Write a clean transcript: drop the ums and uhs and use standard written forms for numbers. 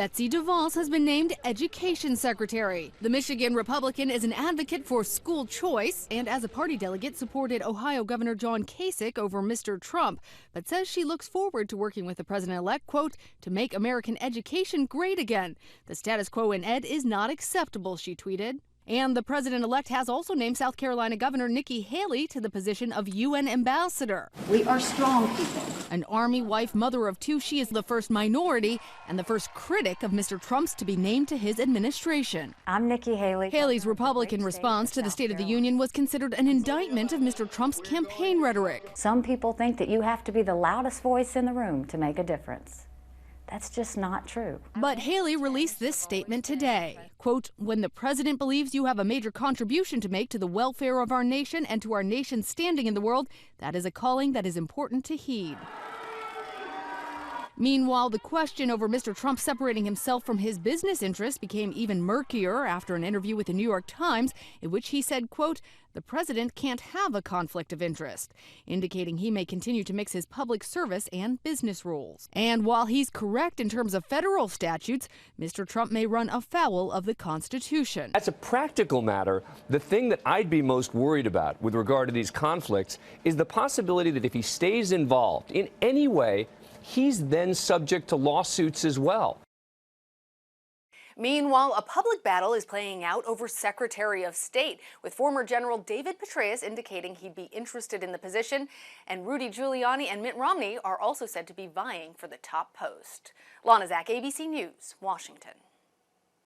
Betsy DeVos has been named Education Secretary. The Michigan Republican is an advocate for school choice and as a party delegate supported Ohio Governor John Kasich over Mr. Trump, but says she looks forward to working with the president-elect, quote, to make American education great again. The status quo in ed is not acceptable, she tweeted. And the president-elect has also named South Carolina Governor Nikki Haley to the position of UN ambassador. We are strong people. An Army wife, mother of two, she is the first minority and the first critic of Mr. Trump's to be named to his administration. I'm Nikki Haley. Haley's Republican response to the State of the Union was considered an indictment of Mr. Trump's campaign rhetoric. Some people think that you have to be the loudest voice in the room to make a difference. That's just not true. But Haley released this statement today. Quote, when the president believes you have a major contribution to make to the welfare of our nation and to our nation's standing in the world, that is a calling that is important to heed. Meanwhile, the question over Mr. Trump separating himself from his business interests became even murkier after an interview with the New York Times in which he said, quote, the president can't have a conflict of interest, indicating he may continue to mix his public service and business rules. And while he's correct in terms of federal statutes, Mr. Trump may run afoul of the Constitution. As a practical matter, the thing that I'd be most worried about with regard to these conflicts is the possibility that if he stays involved in any way, he's then subject to lawsuits as well. Meanwhile, a public battle is playing out over Secretary of State, with former General David Petraeus indicating he'd be interested in the position, and Rudy Giuliani and Mitt Romney are also said to be vying for the top post. Lana Zak, ABC News, Washington.